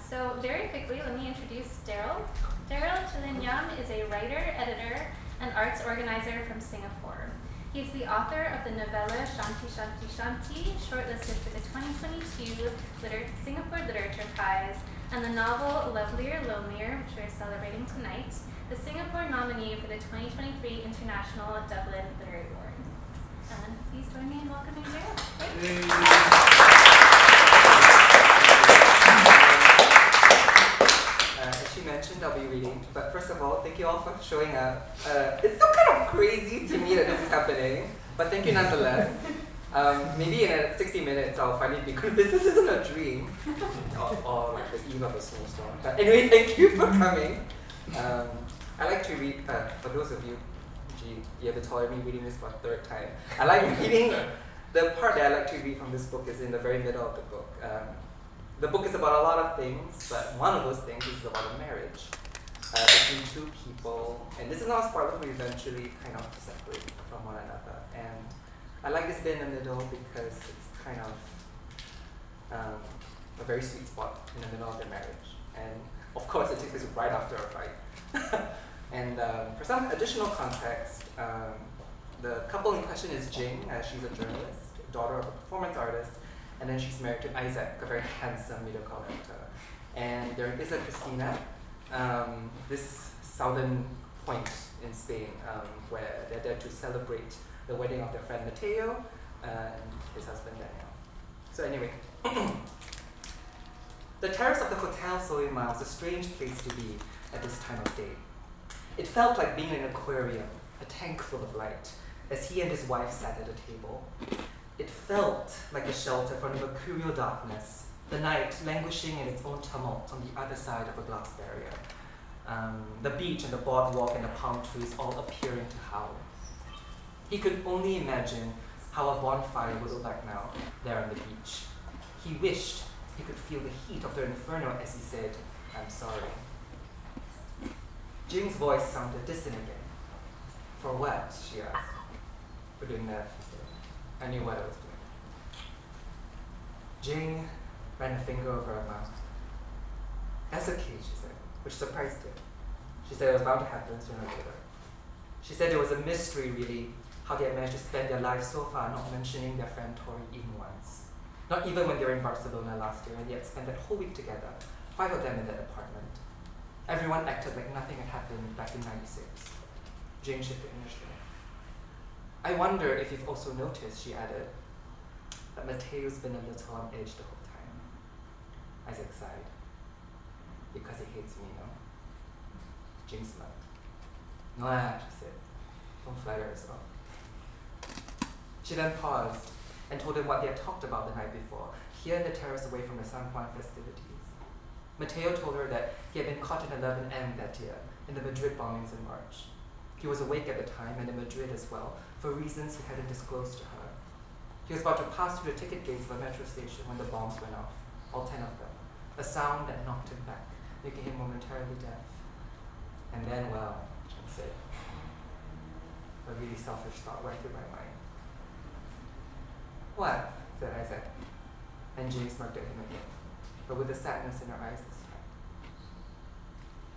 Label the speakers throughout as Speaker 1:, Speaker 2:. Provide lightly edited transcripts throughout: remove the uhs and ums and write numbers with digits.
Speaker 1: So very quickly, let me introduce Daryl. Daryl Qilin Yam is a writer, editor, and arts organizer from Singapore. He's the author of the novella Shanti Shanti Shanti, shortlisted for the 2022 Singapore Literature Prize, and the novel Lovelier, Lonelier, which we're celebrating tonight, the Singapore nominee for the 2023 International Dublin Literary Award. And please join me in welcoming Daryl.
Speaker 2: As she mentioned, I'll be reading, but first of all, thank you all for showing up. It's still kind of crazy to me that this is happening, but thank you nonetheless. Maybe in 60 minutes I'll finally be convinced this isn't a dream, or like the eve of a snowstorm. But anyway, thank you for coming. I like to read, for those of you, you have to tolerate me reading this for a third time. I like reading, the part that I like to read from this book is in the very middle of the book. The book is about a lot of things, but one of those things is about a marriage between two people. And this is not a spoiler, who eventually kind of separate from one another. And I like this bit in the middle because it's kind of a very sweet spot in the middle of their marriage. And of course, it takes place right after a fight. And for some additional context, the couple in question is Jing. She's a journalist, daughter of a performance artist. And then she's married to Isaac, a very handsome middle-class actor. And there is a Christina, this southern point in Spain, where they're there to celebrate the wedding of their friend Mateo and his husband Daniel. So anyway, the terrace of the Hotel Solimar was a strange place to be at this time of day. It felt like being in an aquarium, a tank full of light, as he and his wife sat at a table. It felt like a shelter from the mercurial darkness, the night languishing in its own tumult on the other side of a glass barrier. The beach and the boardwalk and the palm trees all appearing to howl. He could only imagine how a bonfire would look like now, there on the beach. He wished he could feel the heat of the inferno as he said, "I'm sorry." Jing's voice sounded distant again. "For what?" she asked. "For doing that," he said. I knew what I was doing. Jing ran a finger over her mouth. "That's okay," she said, which surprised him. She said it was bound to happen sooner or later. She said it was a mystery, really, how they had managed to spend their lives so far not mentioning their friend Tori even once. Not even when they were in Barcelona last year, and they had spent that whole week together, 5 of them in that apartment. Everyone acted like nothing had happened back in '96. Jing shifted initially. "I wonder if you've also noticed," she added, "that Mateo's been a little on edge the whole time." Isaac sighed. "Because he hates me, no?" Jing smiled. "No, she said. Don't flatter yourself." She then paused and told him what they had talked about the night before, here in the terrace away from the San Juan festivities. Mateo told her that he had been caught in 11M that year, in the Madrid bombings in March. He was awake at the time and in Madrid as well, for reasons he hadn't disclosed to her. He was about to pass through the ticket gates of a metro station when the bombs went off, all 10 of them, a sound that knocked him back, making him momentarily deaf. And then, well, Jing said, a really selfish thought went through my mind. "What?" said Isaac, and Jing smirked at him again, but with a sadness in her eyes this time.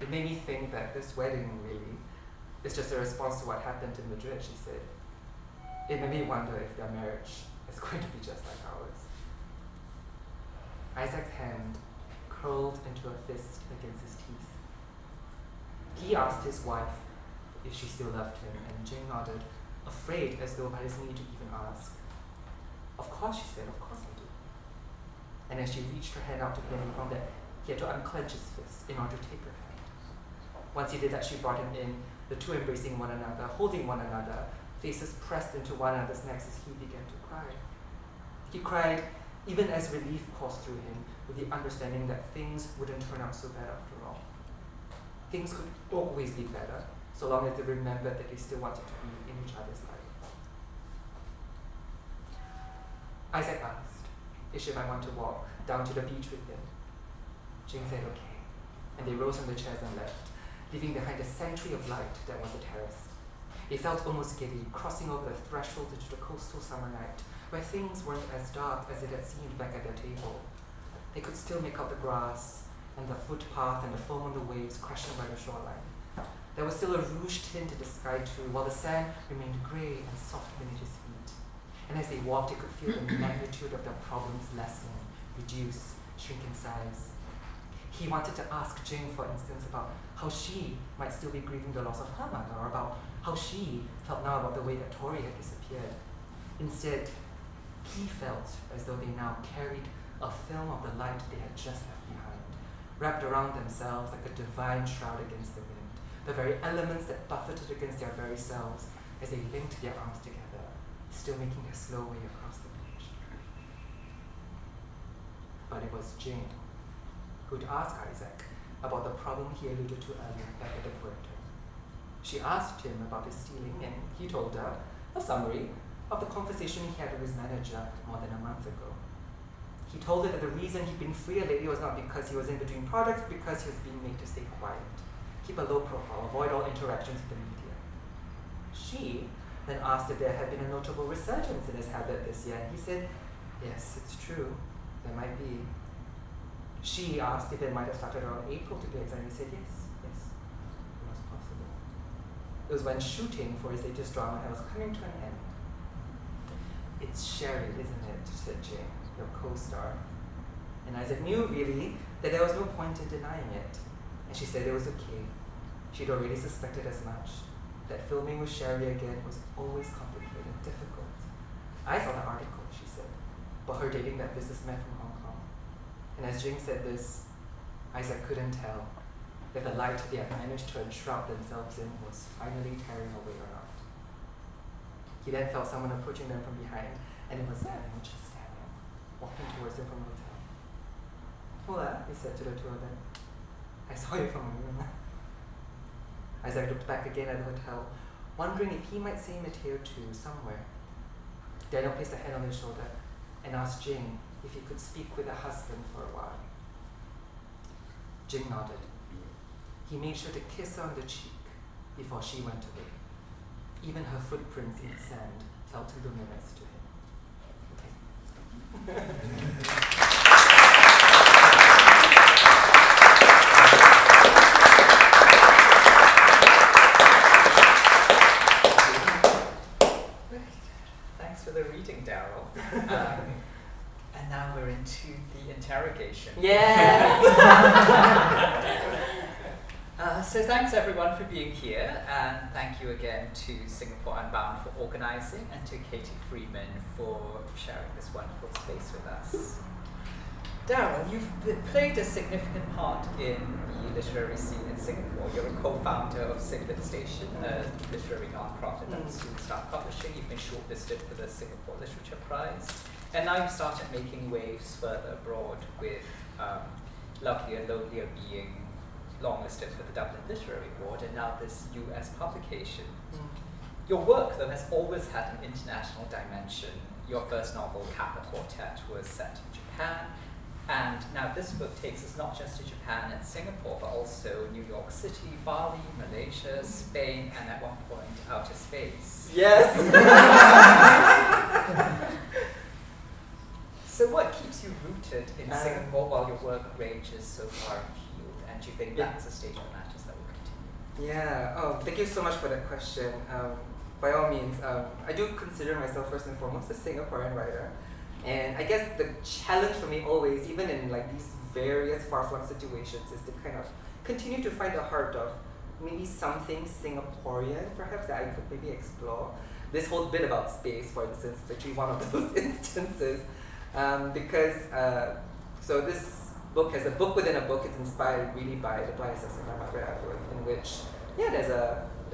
Speaker 2: "It made me think that this wedding, really, is just a response to what happened in Madrid," she said. "It made me wonder if their marriage is going to be just like ours." Isaac's hand curled into a fist against his teeth. He asked his wife if she still loved him, and Jing nodded, afraid as though by his need to even ask. "Of course," she said, "of course I do." And as she reached her hand out to him, he found that he had to unclench his fist in order to take her hand. Once he did that, she brought him in, the two embracing one another, holding one another, faces pressed into one another's necks as he began to cry. He cried even as relief coursed through him, with the understanding that things wouldn't turn out so bad after all. Things could always be better, so long as they remembered that they still wanted to be in each other's lives. Isaac asked if she might want to walk down to the beach with him. Jing said okay, and they rose from the chairs and left, leaving behind a sanctuary of light that was the terrace. They felt almost giddy, crossing over the threshold into the coastal summer night, where things weren't as dark as it had seemed back at their table. They could still make out the grass and the footpath and the foam on the waves crashing by the shoreline. There was still a rouge tint in the sky too, while the sand remained grey and soft beneath his feet. And as they walked, he could feel the magnitude of their problems lessen, reduce, shrink in size. He wanted to ask Jing, for instance, about how she might still be grieving the loss of her mother, or about how she felt now about the way that Tori had disappeared. Instead, he felt as though they now carried a film of the light they had just left behind, wrapped around themselves like a divine shroud against the wind, the very elements that buffeted against their very selves as they linked their arms together, still making their slow way across the beach. But it was Jing who'd asked Isaac about the problem he alluded to earlier back at the Puerto. She asked him about his stealing, and he told her a summary of the conversation he had with his manager more than a month ago. He told her that the reason he'd been freer lately was not because he was in between projects, but because he was being made to stay quiet, keep a low profile, avoid all interactions with the media. She then asked if there had been a notable resurgence in his habit this year, and he said, yes, it's true, there might be. She asked if it might have started around April to be exact, and he said yes, it was possible. It was when shooting for his latest drama was coming to an end. It's Sherry, isn't it, said Jing, your co-star. And Isaac knew, really, that there was no point in denying it. And she said it was okay. She'd already suspected as much, that filming with Sherry again was always complicated and difficult. I saw the article, she said, about her dating that businessman from Hong Kong. And as Jing said this, Isaac couldn't tell if the light they had managed to enshroud themselves in was finally tearing away or not. He then felt someone approaching them from behind, and it was Evan, just standing, walking towards them from the hotel. Hola, he said to the two of them. I saw you from a room. Isaac looked back again at the hotel, wondering if he might see Mateo too somewhere. Daniel placed a hand on his shoulder and asked Jing if he could speak with her husband for a while. Jing nodded. He made sure to kiss her on the cheek before she went away. Even her footprints in the sand felt luminous to him.
Speaker 3: Thanks for the reading, Daryl. And now we're into the interrogation.
Speaker 2: Yes!
Speaker 3: So thanks everyone for being here, and thank you again to Singapore Unbound for organising, and to Katie Freeman for sharing this wonderful space with us. Daryl, you've played a significant part in the literary scene in Singapore. You're a co-founder of Siglet Station, a literary non-profit that will soon start publishing. You've been shortlisted for the Singapore Literature Prize. And now you've started making waves further abroad with Lovelier, Lonelier being longlisted for the Dublin Literary Award, and now this US publication. Your work, though, has always had an international dimension. Your first novel, Kappa Quartet, was set in Japan, and now this book takes us not just to Japan and Singapore, but also New York City, Bali, Malaysia, Spain, and at one point, outer space.
Speaker 2: Yes!
Speaker 3: So what keeps you rooted in Singapore while your work ranges so far afield? And do you think that's a state of matters that will continue?
Speaker 2: Yeah, thank you so much for that question. By all means, I do consider myself first and foremost a Singaporean writer. And I guess the challenge for me always, even in like these various far-flung situations, is to kind of continue to find the heart of maybe something Singaporean, perhaps, that I could maybe explore. This whole bit about space, for instance, is actually one of those instances. So this book has a book within a book. It's inspired really by The Blind Assassin by Margaret Atwood, in which there's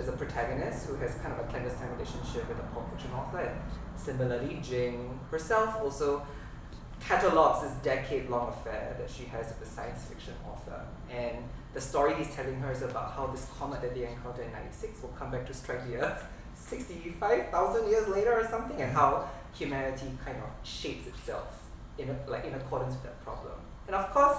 Speaker 2: a protagonist who has kind of a clandestine relationship with a pulp fiction author, and similarly Jing herself also catalogs this decade-long affair that she has with a science fiction author. And the story he's telling her is about how this comet that they encountered in '96 will come back to strike the Earth 65,000 years later or something, and how humanity kind of shapes itself in accordance with that problem. And of course,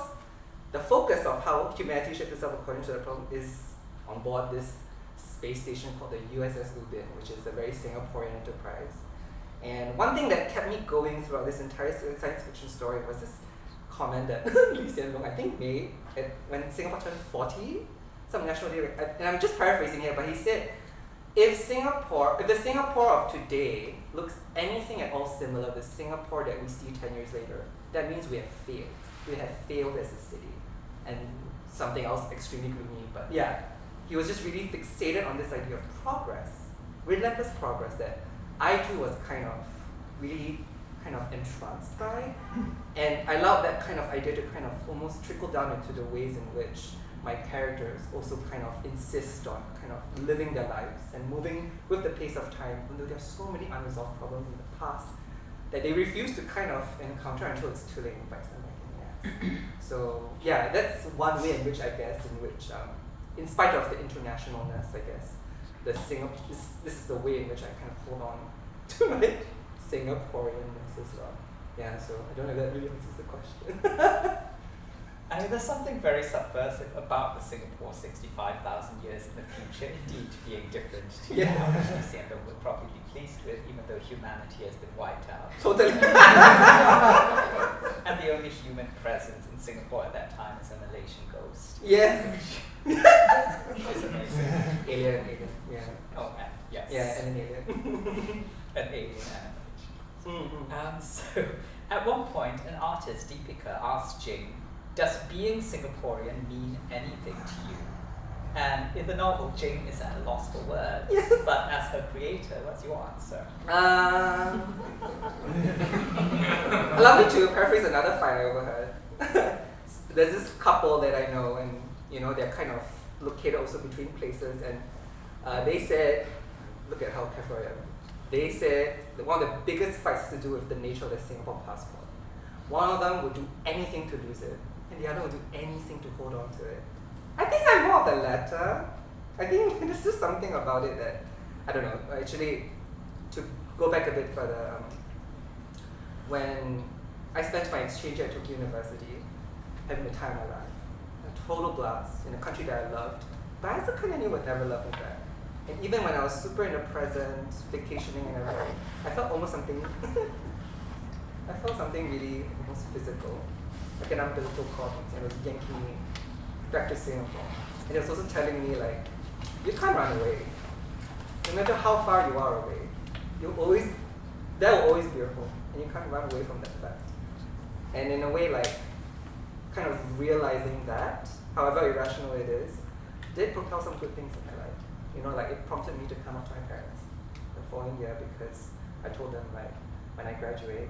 Speaker 2: the focus of how humanity shapes itself according to that problem is on board this space station called the USS Lubin, which is a very Singaporean enterprise. And one thing that kept me going throughout this entire science fiction story was this comment that Lee Hsien Loong, I think, made when Singapore turned 40, some National Day, and I'm just paraphrasing here, but he said, if the Singapore of today looks anything at all similar to Singapore that we see 10 years later, that means we have failed. We have failed as a city. And something else extremely gloomy, but yeah, he was just really fixated on this idea of progress, relentless progress that I too was really entranced by. And I allowed that kind of idea to kind of almost trickle down into the ways in which my characters also kind of insist on kind of living their lives and moving with the pace of time, even though there are so many unresolved problems in the past that they refuse to kind of encounter until it's too late and bites them back in the ass. So yeah, that's one way in which in spite of the internationalness, I guess, this is the way in which I kind of hold on to my Singaporeanness as well. Yeah, so I don't know if that really answers the question.
Speaker 3: I mean, there's something very subversive about the Singapore 65,000 years in the future, indeed being different to what Lee Hsien Loong would probably be pleased with, even though humanity has been wiped out.
Speaker 2: Totally.
Speaker 3: And the only human presence in Singapore at that time is a Malaysian ghost.
Speaker 2: Yes.
Speaker 3: It's amazing.
Speaker 2: Alien, yeah.
Speaker 3: Oh, and yes.
Speaker 2: Yeah, and an alien.
Speaker 3: An alien animal. So, at one point, an artist, Deepika, asked Jing, does being Singaporean mean anything to you? And in the novel, Jing is at a loss for words.
Speaker 2: Yes.
Speaker 3: But as her creator, what's your answer?
Speaker 2: Allow me to paraphrase another fight I overheard. There's this couple that I know, and they're kind of located also between places, and they said, look at how careful I am. They said that one of the biggest fights has to do with the nature of the Singapore passport. One of them would do anything to lose it, and the other would do anything to hold on to it. I think I'm more of the latter. I think there's just something about it that, I don't know, actually, to go back a bit further, when I spent my exchange at Tokyo University, having the time of my life, a total blast in a country that I loved, but I also kind of knew I'd never love me back. And even when I was super in the present, vacationing and everything, I felt almost something, I felt something really almost physical, like an umbilical cord, and it was yanking me back to Singapore. And it was also telling me, like, you can't run away. No matter how far you are away, there will always be your home, and you can't run away from that fact. And in a way, like, kind of realizing that, however irrational it is, did propel some good things in my life. Like, it prompted me to come up to my parents the following year, because I told them, like, when I graduate,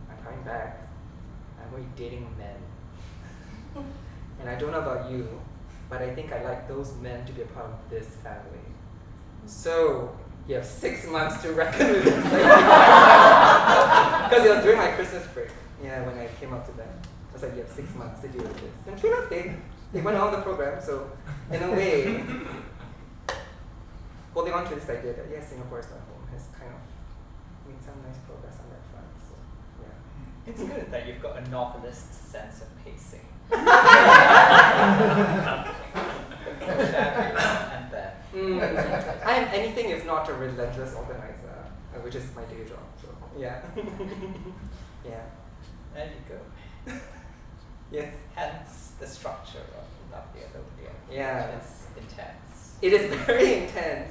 Speaker 2: I'm coming back, I'm only dating men. And I don't know about you, but I think I like those men to be a part of this family. So, you have 6 months to reckon with this. Because it was during my Christmas break, when I came up to them. I was like, you have 6 months to deal with this. And sure enough, they went on the program, so in a way, holding on to this idea that, yes, Singapore is my home has kind of made some nice progress on that front. So, yeah.
Speaker 3: It's good that you've got a novelist's sense of pacing. And then.
Speaker 2: I am anything if not a relentless organizer, which is my day job. So, yeah. Yeah.
Speaker 3: There you go.
Speaker 2: Yes.
Speaker 3: Hence the structure of Lovelier,
Speaker 2: Yeah.
Speaker 3: Which is intense.
Speaker 2: It is very intense.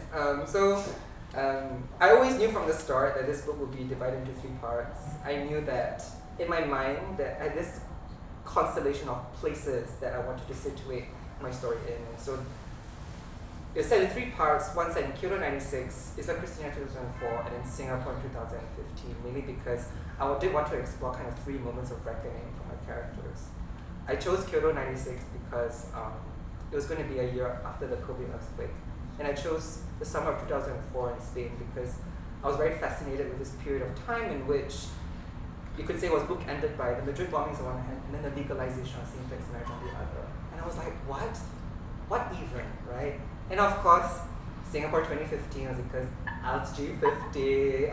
Speaker 2: I always knew from the start that this book would be divided into 3 parts. I knew that in my mind that I had this constellation of places that I wanted to situate my story in. And so it's set in 3 parts. One set in Kyoto 96, Isla Cristina 2004, and then Singapore in 2015, mainly because I did want to explore kind of 3 moments of reckoning for my characters. I chose Kyoto 96 because it was going to be a year after the COVID earthquake. And I chose the summer of 2004 in Spain because I was very fascinated with this period of time in which you could say it was bookended by the Madrid bombings on one hand and then the legalization of same-sex marriage on the other. And I was like, what? What even, right? And of course, Singapore 2015 was because it's G50.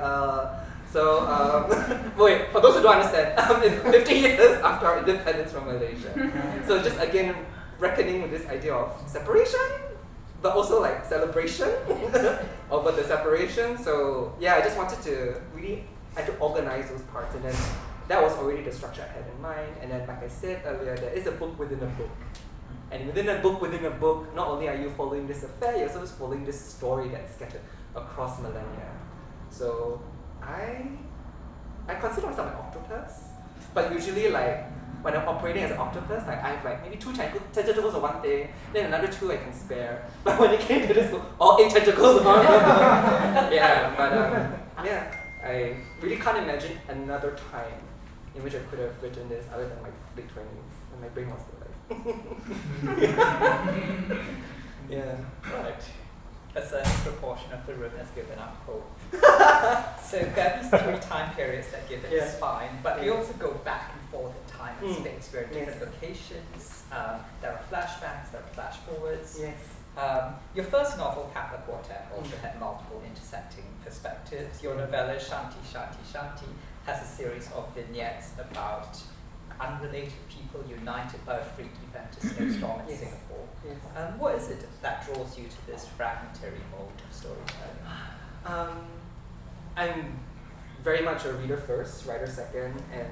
Speaker 2: Wait, for those who don't understand, it's 50 years after our independence from Malaysia. So just again, reckoning with this idea of separation, but also like celebration over the separation. So yeah, I just wanted to really, I had to organize those parts and then that was already the structure I had in mind. And then, like I said earlier, there is a book within a book. And within a book, not only are you following this affair, you're also following this story that's scattered across millennia. So I consider myself an octopus, but usually like when I'm operating as an octopus, like I have like maybe 2 tentacles or one thing, then another 2 I can spare. But when it came to this book, all 8 tentacles are yeah, but yeah, I really can't imagine another time in which I could have written this other than my late 20s when my brain was still like. Yeah.
Speaker 3: Right. A certain proportion of the room has given up hope. So there are these 3 time periods that give it a spine, but we also go back and forth in time and space. We're at different locations. There are flashbacks, there are flash forwards.
Speaker 2: Yes.
Speaker 3: Your first novel, Kappa Quartet, also had multiple intersecting perspectives. Your novella, Shanti, Shanti, Shanti, has a series of vignettes about unrelated people united by a freak event to snowstorm in Singapore.
Speaker 2: Yes.
Speaker 3: What is it that draws you to this fragmentary mode of storytelling?
Speaker 2: I'm very much a reader first, writer second, and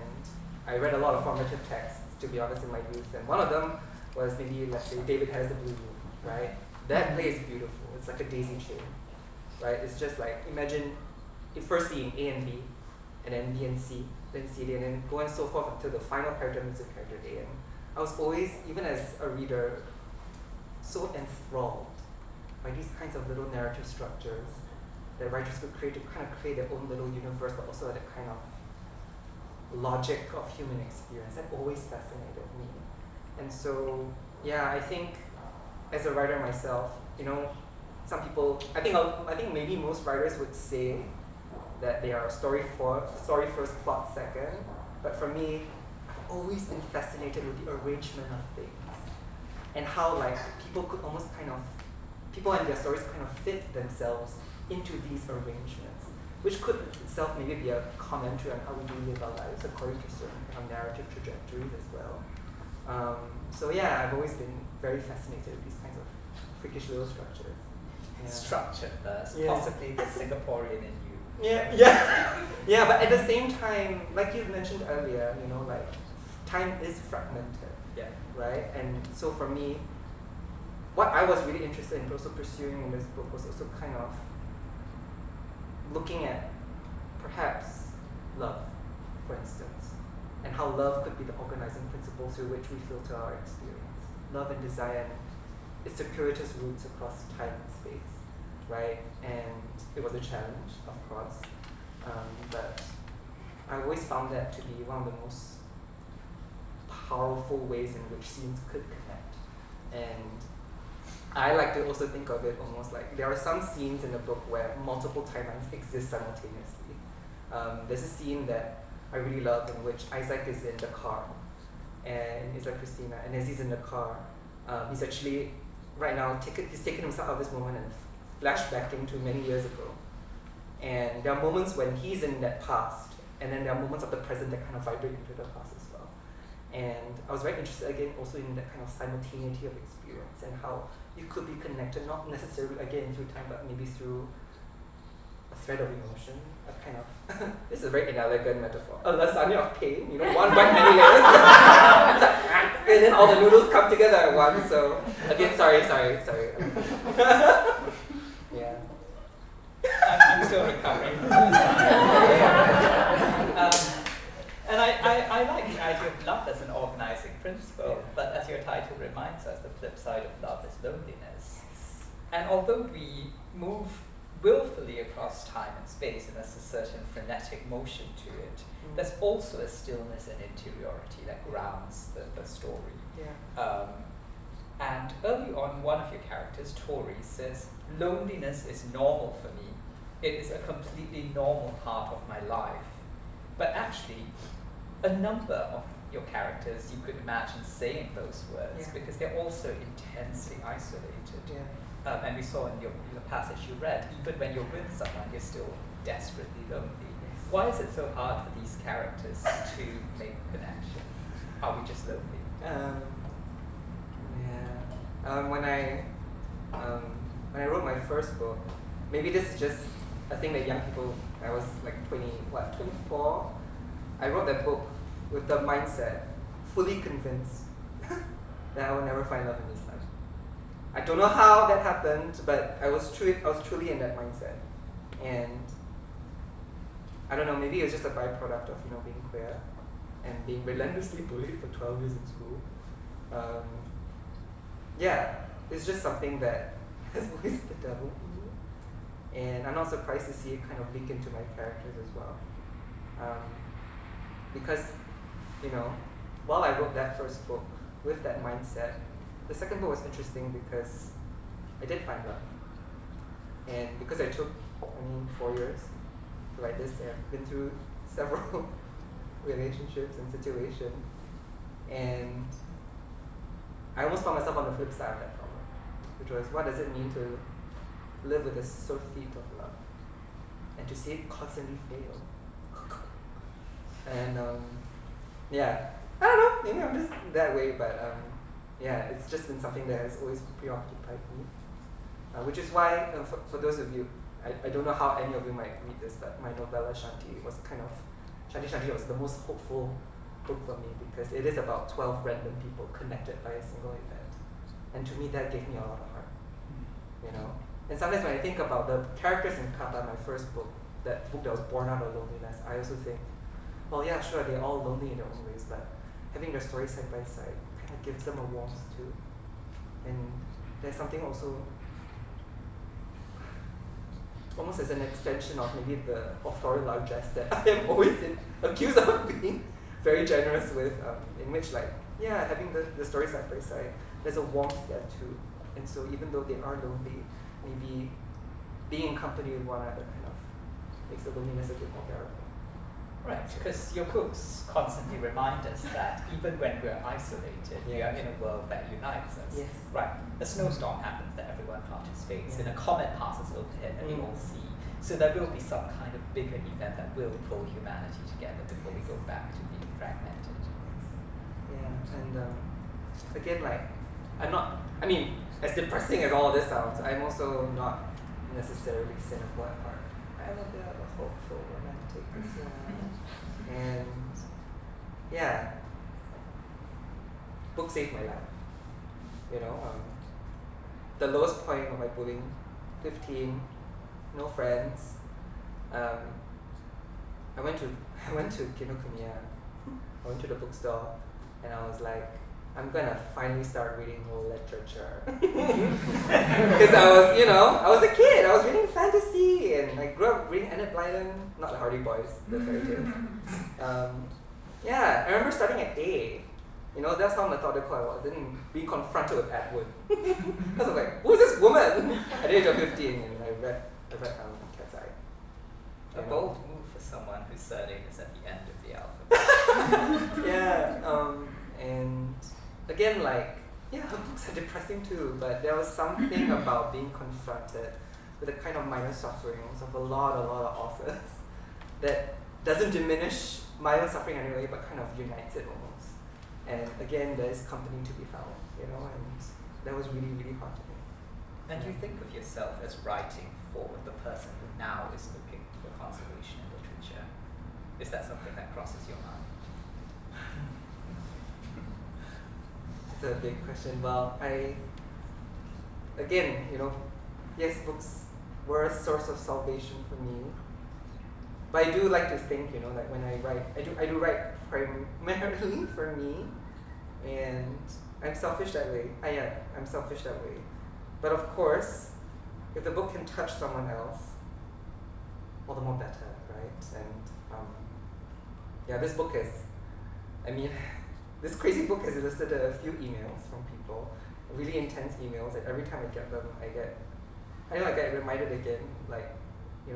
Speaker 2: I read a lot of formative texts, to be honest, in my youth. And one of them was maybe, let's say, David Has the Blue Moon, right? That play is beautiful. It's like a daisy chain, right? It's just like, imagine it first seeing A and B, and then B and C, then C, and then go and so forth until the final character meets the character A. And I was always, even as a reader, so enthralled by these kinds of little narrative structures that writers could create to kind of create their own little universe, but also the kind of logic of human experience. That always fascinated me. And so, yeah, I think as a writer myself, you know, some people, I think maybe most writers would say that they are story first, plot second. But for me, I've always been fascinated with the arrangement of things and how like people and their stories kind of fit themselves into these arrangements, which could itself maybe be a commentary on how we do live our lives according to certain kind of narrative trajectories as well. So yeah, I've always been very fascinated with these kinds of freakish little structures. Yeah.
Speaker 3: Structure first, possibly the Singaporean in you.
Speaker 2: Yeah, but at the same time, like you mentioned earlier, you know, like time is fragmented, right? And so for me, what I was really interested in also pursuing in this book was also kind of looking at perhaps love, for instance, and how love could be the organizing principle through which we filter our experience. Love and desire and its circuitous roots across time and space, right? And it was a challenge, of course, but I always found that to be one of the most powerful ways in which scenes could connect. And I like to also think of it almost like there are some scenes in the book where multiple timelines exist simultaneously. There's a scene that I really love in which Isaac is in the car, and it's like Christina, and as he's in the car, he's actually right now he's taken himself out of this moment and flashbacking to many years ago. And there are moments when he's in that past, and then there are moments of the present that kind of vibrate into the past as well. And I was very interested again also in that kind of simultaneity of experience and how you could be connected, not necessarily again through time, but maybe through a thread of emotion, a kind of, this is a very inelegant metaphor, a lasagna of pain, you know, one bite, many layers. And then all the noodles come together at once, so, again, sorry. Yeah.
Speaker 3: I'm still recovering from this. And I like the idea of love as an organizing principle, but as your title reminds us, the flip side of love is loneliness. And although we move willfully across time and space and there's a certain frenetic motion to it, there's also a stillness and interiority that grounds the story.
Speaker 2: Yeah.
Speaker 3: And early on, one of your characters, Tori, says, loneliness is normal for me. It is a completely normal part of my life. But actually, a number of your characters, you could imagine saying those words because they're also intensely isolated.
Speaker 2: Yeah.
Speaker 3: And we saw in the passage you read, even when you're with someone, you're still desperately lonely.
Speaker 2: Yes.
Speaker 3: Why is it so hard for these characters to make a connection? Are we just lonely?
Speaker 2: When I wrote my first book, maybe this is just a thing that young people, I was like 24, I wrote that book with the mindset, fully convinced that I will never find love in this life. I don't know how that happened, but I was truly in that mindset. And I don't know, maybe it's just a byproduct of being queer and being relentlessly bullied for 12 years in school. It's just something that has always bedeviled me. And I'm not surprised to see it kind of leak into my characters as well. Because, while I wrote that first book with that mindset, the second book was interesting because I did find love. And because I took, 4 years to write this, I've been through several relationships and situations. And I almost found myself on the flip side of that problem, which was, what does it mean to live with a surfeit of love and to see it constantly fail? And I don't know, maybe I'm just that way, but it's just been something that has always preoccupied me. Which is why, for those of you, I don't know how any of you might read this, but my novella Shanti was Shanti was the most hopeful book for me because it is about 12 random people connected by a single event. And to me, that gave me a lot of heart, And sometimes when I think about the characters in Kata, my first book, that book that was born out of loneliness, I also think, well, yeah, sure, they're all lonely in their own ways, but having their stories side by side kind of gives them a warmth too. And there's something also, almost as an extension of maybe the authorial largesse that I am always accused of being very generous with, in which having the stories side by side, there's a warmth there too. And so even though they are lonely, maybe being in company with one another kind of makes the loneliness a bit more bearable.
Speaker 3: Right, because your books constantly remind us that even when we're isolated, we are in a world that unites us.
Speaker 2: Yes.
Speaker 3: Right, a snowstorm happens that everyone participates in, a comet passes overhead that we all see. So there will be some kind of bigger event that will pull humanity together before we go back to being fragmented.
Speaker 2: Yeah, and again, I'm not, as depressing as all of this sounds, I'm also not necessarily cynical at heart. I'm a bit of a hopeful romantic as well. And book saved my life. The lowest point of my bullying, 15, no friends. I went to Kinokuniya. I went to the bookstore, and I was like, I'm gonna finally start reading literature. Because I was a kid. I was reading fantasy, and I grew up reading Enid Blyton, not the Hardy Boys, the fairy tales. I remember starting at A. That's how methodical I was. Then being confronted with Atwood. I was like, who is this woman? At the age of 15, and I read Cat's Eye.
Speaker 3: A bold move for someone whose surname is at the end of the alphabet.
Speaker 2: And again, her books are depressing too, but there was something about being confronted with the kind of minor sufferings of a lot of authors that doesn't diminish my own suffering anyway, but kind of unites it almost. And again, there's company to be found, and that was really, really hard to me.
Speaker 3: And you think of yourself as writing for the person who now is looking for consolation in literature. Is that something that crosses your mind?
Speaker 2: It's a big question. Well, yes, books were a source of salvation for me. But I do like to think, when I write, I do write primarily for me, and I'm selfish that way. I'm selfish that way. But of course, if the book can touch someone else, all the more better, right? And this book is, this crazy book has elicited a few emails from people, really intense emails, and every time I get them, I get reminded again,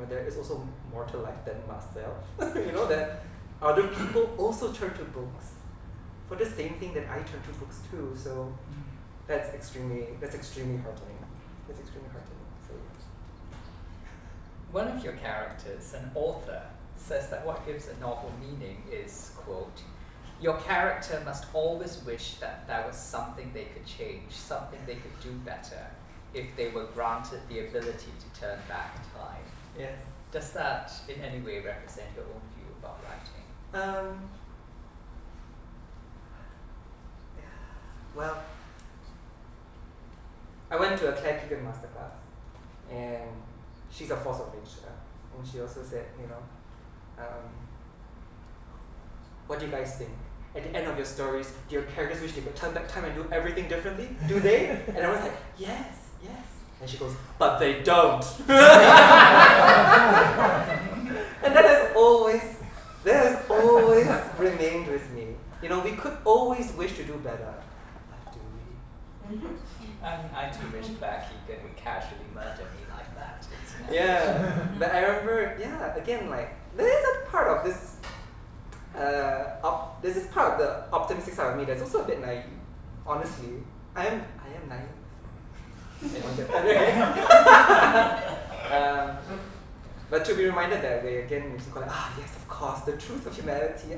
Speaker 2: there is also more to life than myself. That other people also turn to books for the same thing that I turn to books too. So that's extremely heartening. That's extremely heartening. So yes.
Speaker 3: One of your characters, an author, says that what gives a novel meaning is, quote, your character must always wish that there was something they could change, something they could do better, if they were granted the ability to turn back time.
Speaker 2: Yes.
Speaker 3: Does that in any way represent your own view about writing?
Speaker 2: Well, I went to a Claire Keegan masterclass, and she's a force of nature. And she also said, what do you guys think? At the end of your stories, do your characters wish they could turn back time and do everything differently? Do they? And I was like, yes. And she goes, but they don't. And that has always remained with me. We could always wish to do better. But do we?
Speaker 3: I too wish Claire Keegan would casually murder me like that.
Speaker 2: Yeah, but I remember, again, there is a part of this, this is part of the optimistic side of me that's also a bit naive. Honestly, I am naive. But to be reminded that way again makes me go yes, of course, the truth of humanity.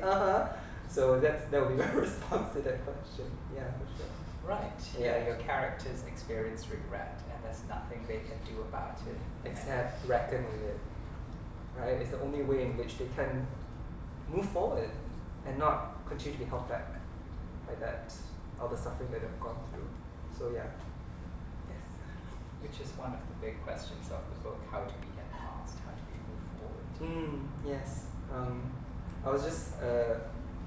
Speaker 2: So that will be my response to that question. Yeah, for sure.
Speaker 3: Right. Yeah, your characters experience regret, and there's nothing they can do about it
Speaker 2: except reckon with it. Right? It's the only way in which they can move forward and not continue to be held back by all the suffering that they've gone through. So yeah. Yes.
Speaker 3: Which is one of the big questions of the book: how do we get past? How do we move forward?
Speaker 2: Yes.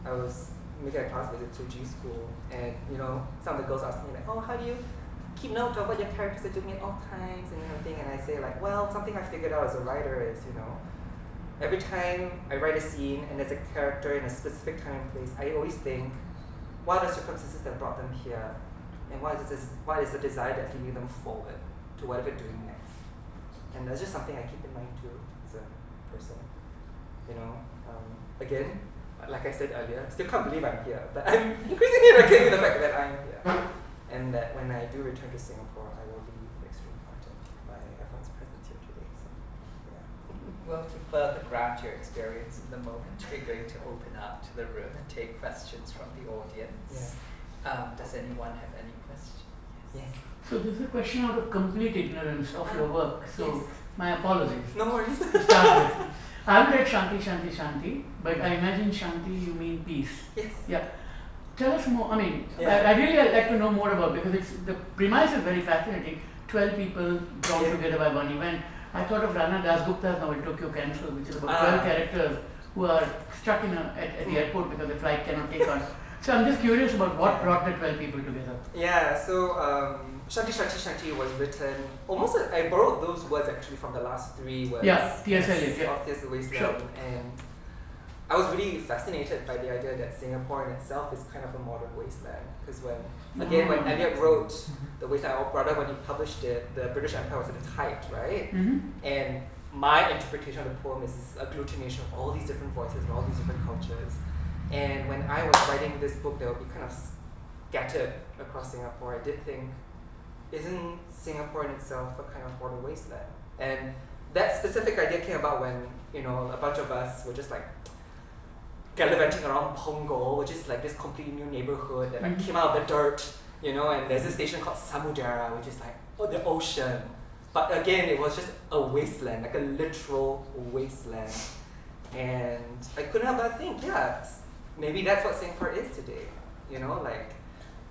Speaker 2: I was making a class visit to G school, and some of the girls asked me oh, how do you keep note of what your characters are doing at all times and everything? And I say well, something I figured out as a writer is every time I write a scene and there's a character in a specific time and place, I always think, what are the circumstances that brought them here, and what is the desire that's leading them forward to whatever they're doing next? And that's just something I keep in mind too as a person. Again, like I said earlier, I still can't believe I'm here, but I'm increasingly reckoning with the fact that I'm here. And that when I do return to Singapore, I will be extremely heartened by everyone's presence here today. So, yeah.
Speaker 3: Well, to further ground your experience in the moment, we're going to open up to the room and take questions from the audience. Yeah. Does anyone have any questions?
Speaker 2: Yes.
Speaker 4: So this is a question out of complete ignorance of your work. So my apologies.
Speaker 2: No worries.
Speaker 4: To start with. I haven't read Shanti, but I imagine Shanti you mean peace.
Speaker 2: Yes.
Speaker 4: Yeah. Tell us more. I really like to know more about because the premise is very fascinating. 12 people drawn together by one event. I thought of Rana Dasgupta's novel Tokyo Cancel, which is about 12 characters who are stuck at the airport because the flight cannot take on. So I'm just curious about what brought the 12 people together.
Speaker 2: Yeah, so Shanti was written almost. I borrowed those words actually from the last 3 words.
Speaker 4: Yeah, T.S. Eliot.
Speaker 2: Of T.S. Eliot.
Speaker 4: Sure.
Speaker 2: And I was really fascinated by the idea that Singapore in itself is kind of a modern wasteland. Because when Eliot wrote The Wasteland, or rather when he published it, the British Empire was at its height, right? And my interpretation of the poem is this agglutination of all these different voices and all these different cultures. And when I was writing this book that would be kind of scattered across Singapore, I did think, isn't Singapore in itself a kind of modern wasteland? And that specific idea came about when, a bunch of us were just gallivanting around Punggol, which is this completely new neighborhood that came out of the dirt, and there's this station called Samudera, which is the ocean. But again, it was just a wasteland, a literal wasteland. And I couldn't help but think, maybe that's what Singapore is today.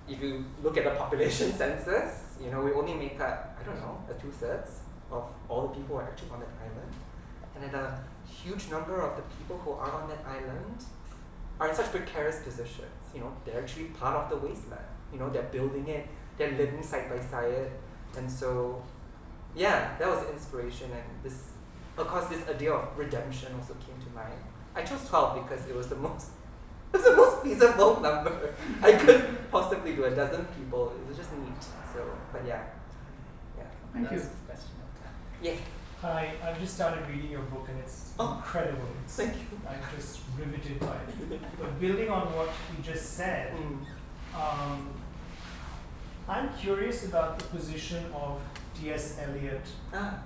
Speaker 2: If you look at the population census, we only make up, 2/3 of all the people who are actually on that island. And then a huge number of the people who are on that island are in such precarious positions. They're actually part of the wasteland. They're building it, they're living side by side. And so, that was the inspiration. And this idea of redemption also came to mind. I chose 12 because it was the most feasible number. I couldn't possibly do 12 people. It was just neat. So, but
Speaker 4: Thank you.
Speaker 2: Yes.
Speaker 5: Hi, I've just started reading your book and it's incredible.
Speaker 2: Thank you.
Speaker 5: I'm just riveted by it. But building on what you just said, I'm curious about the position of T.S. Eliot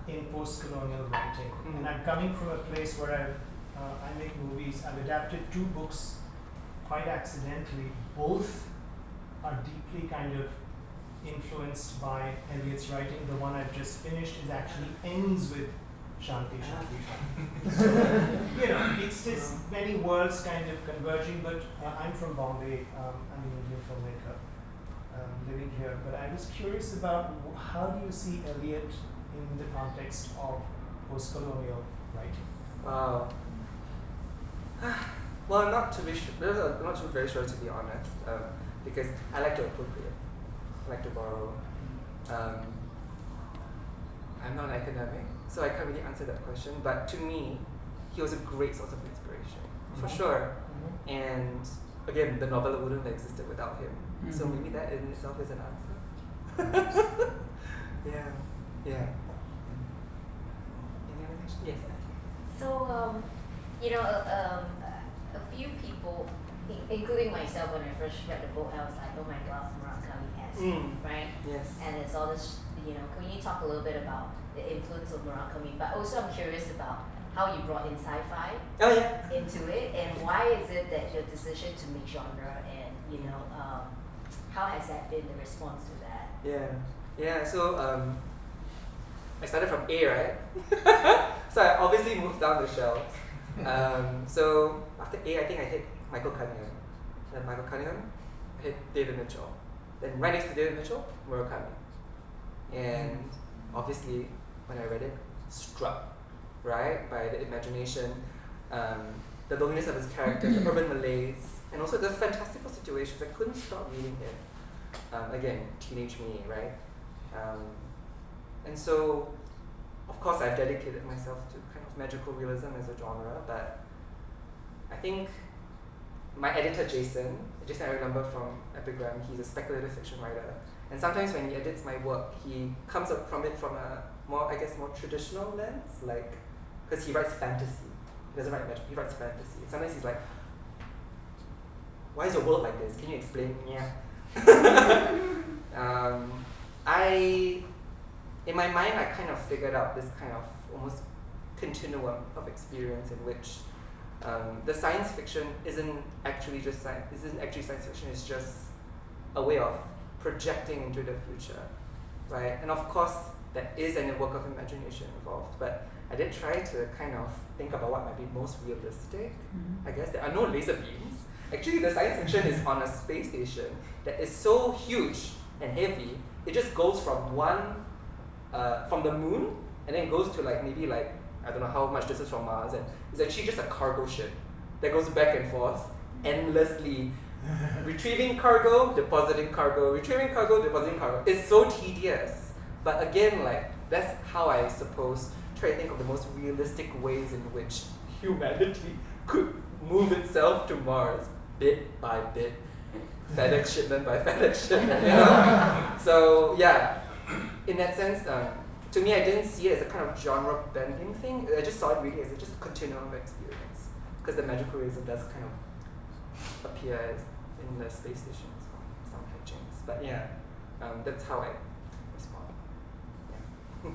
Speaker 5: in post-colonial writing. And I'm coming from a place where I make movies. I've adapted 2 books quite accidentally. Both are deeply kind of influenced by Eliot's writing. The one I've just finished actually ends with Shanti, Shanti, Shanti. So, it's just many worlds kind of converging, but I'm from Bombay, I'm an Indian filmmaker living here, but I was curious about how do you see Eliot in the context of post-colonial writing?
Speaker 2: Wow. Well, I'm not very sure to be honest, because I like to appropriate, I like to borrow. I'm not an academic, so I can't really answer that question. But to me, he was a great source of inspiration, for sure. And again, the novella wouldn't have existed without him. So maybe that in itself is an answer. Yeah. Any other questions? Yes.
Speaker 6: So, a few people, including myself, when I first read the book, I was like, oh my God, Murakami-esque, right?
Speaker 2: Yes.
Speaker 6: And it's all this, can you talk a little bit about the influence of Murakami? But also I'm curious about how you brought in sci-fi into it, and why is it that your decision to make genre, and, how has that been the response to that?
Speaker 2: Yeah. So I started from A, right? So I obviously moved down the shelves. So after A, I think I hit Michael Cunningham. Then Michael Cunningham, I hit David Mitchell. Then right next to David Mitchell, Murakami. And obviously, when I read it, struck, right, by the imagination, the loneliness of his characters, the urban malaise, and also the fantastical situations. I couldn't stop reading him. Again, teenage me, right? And so, of course, I've dedicated myself to kind of magical realism as a genre, but I think my editor, Jason, I remember from Epigram, he's a speculative fiction writer. And sometimes when he edits my work, he comes up from it from a more traditional lens, like, because he writes fantasy. He doesn't write magic, he writes fantasy. Sometimes he's like, why is your world like this? Can you explain? Yeah. In my mind, I kind of figured out this kind of almost continuum of experience in which the science fiction isn't actually science fiction, it's just a way of projecting into the future, right? And of course, there is a work of imagination involved, but I did try to kind of think about what might be most realistic. I guess there are no laser beams. Actually, the science fiction is on a space station that is so huge and heavy, it just goes from from the moon, and then goes to maybe I don't know how much distance from Mars, and it's actually just a cargo ship that goes back and forth endlessly, retrieving cargo, depositing cargo, retrieving cargo, depositing cargo. It's so tedious. But again, that's how I suppose try to think of the most realistic ways in which humanity could move itself to Mars bit by bit, FedEx shipment by FedEx shipment, So yeah, in that sense, to me, I didn't see it as a kind of genre bending thing. I just saw it really as just a continuum of experience, because the magical realism does kind of appear in the space station some hijinks. But yeah, that's how I respond. Yeah.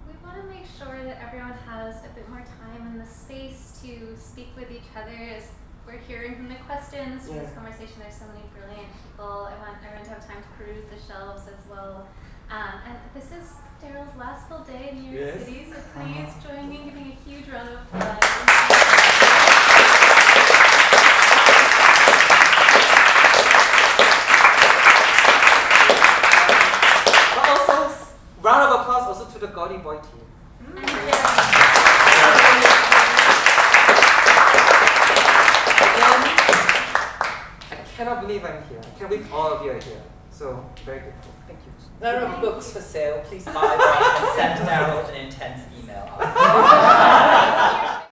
Speaker 1: We want to make sure that everyone has a bit more time and the space to speak with each other as we're hearing from the questions from this conversation. There's so many brilliant people. I want everyone to have time to peruse the shelves as well. And this is Daryl's last full day in New York City, so please join me in giving a huge round of applause.
Speaker 2: But also, round of applause also to the Gaudy Boy team. I cannot believe I'm here. I can't believe all of you are here. So, very grateful. Thank you.
Speaker 3: There are books for sale. Please buy one and send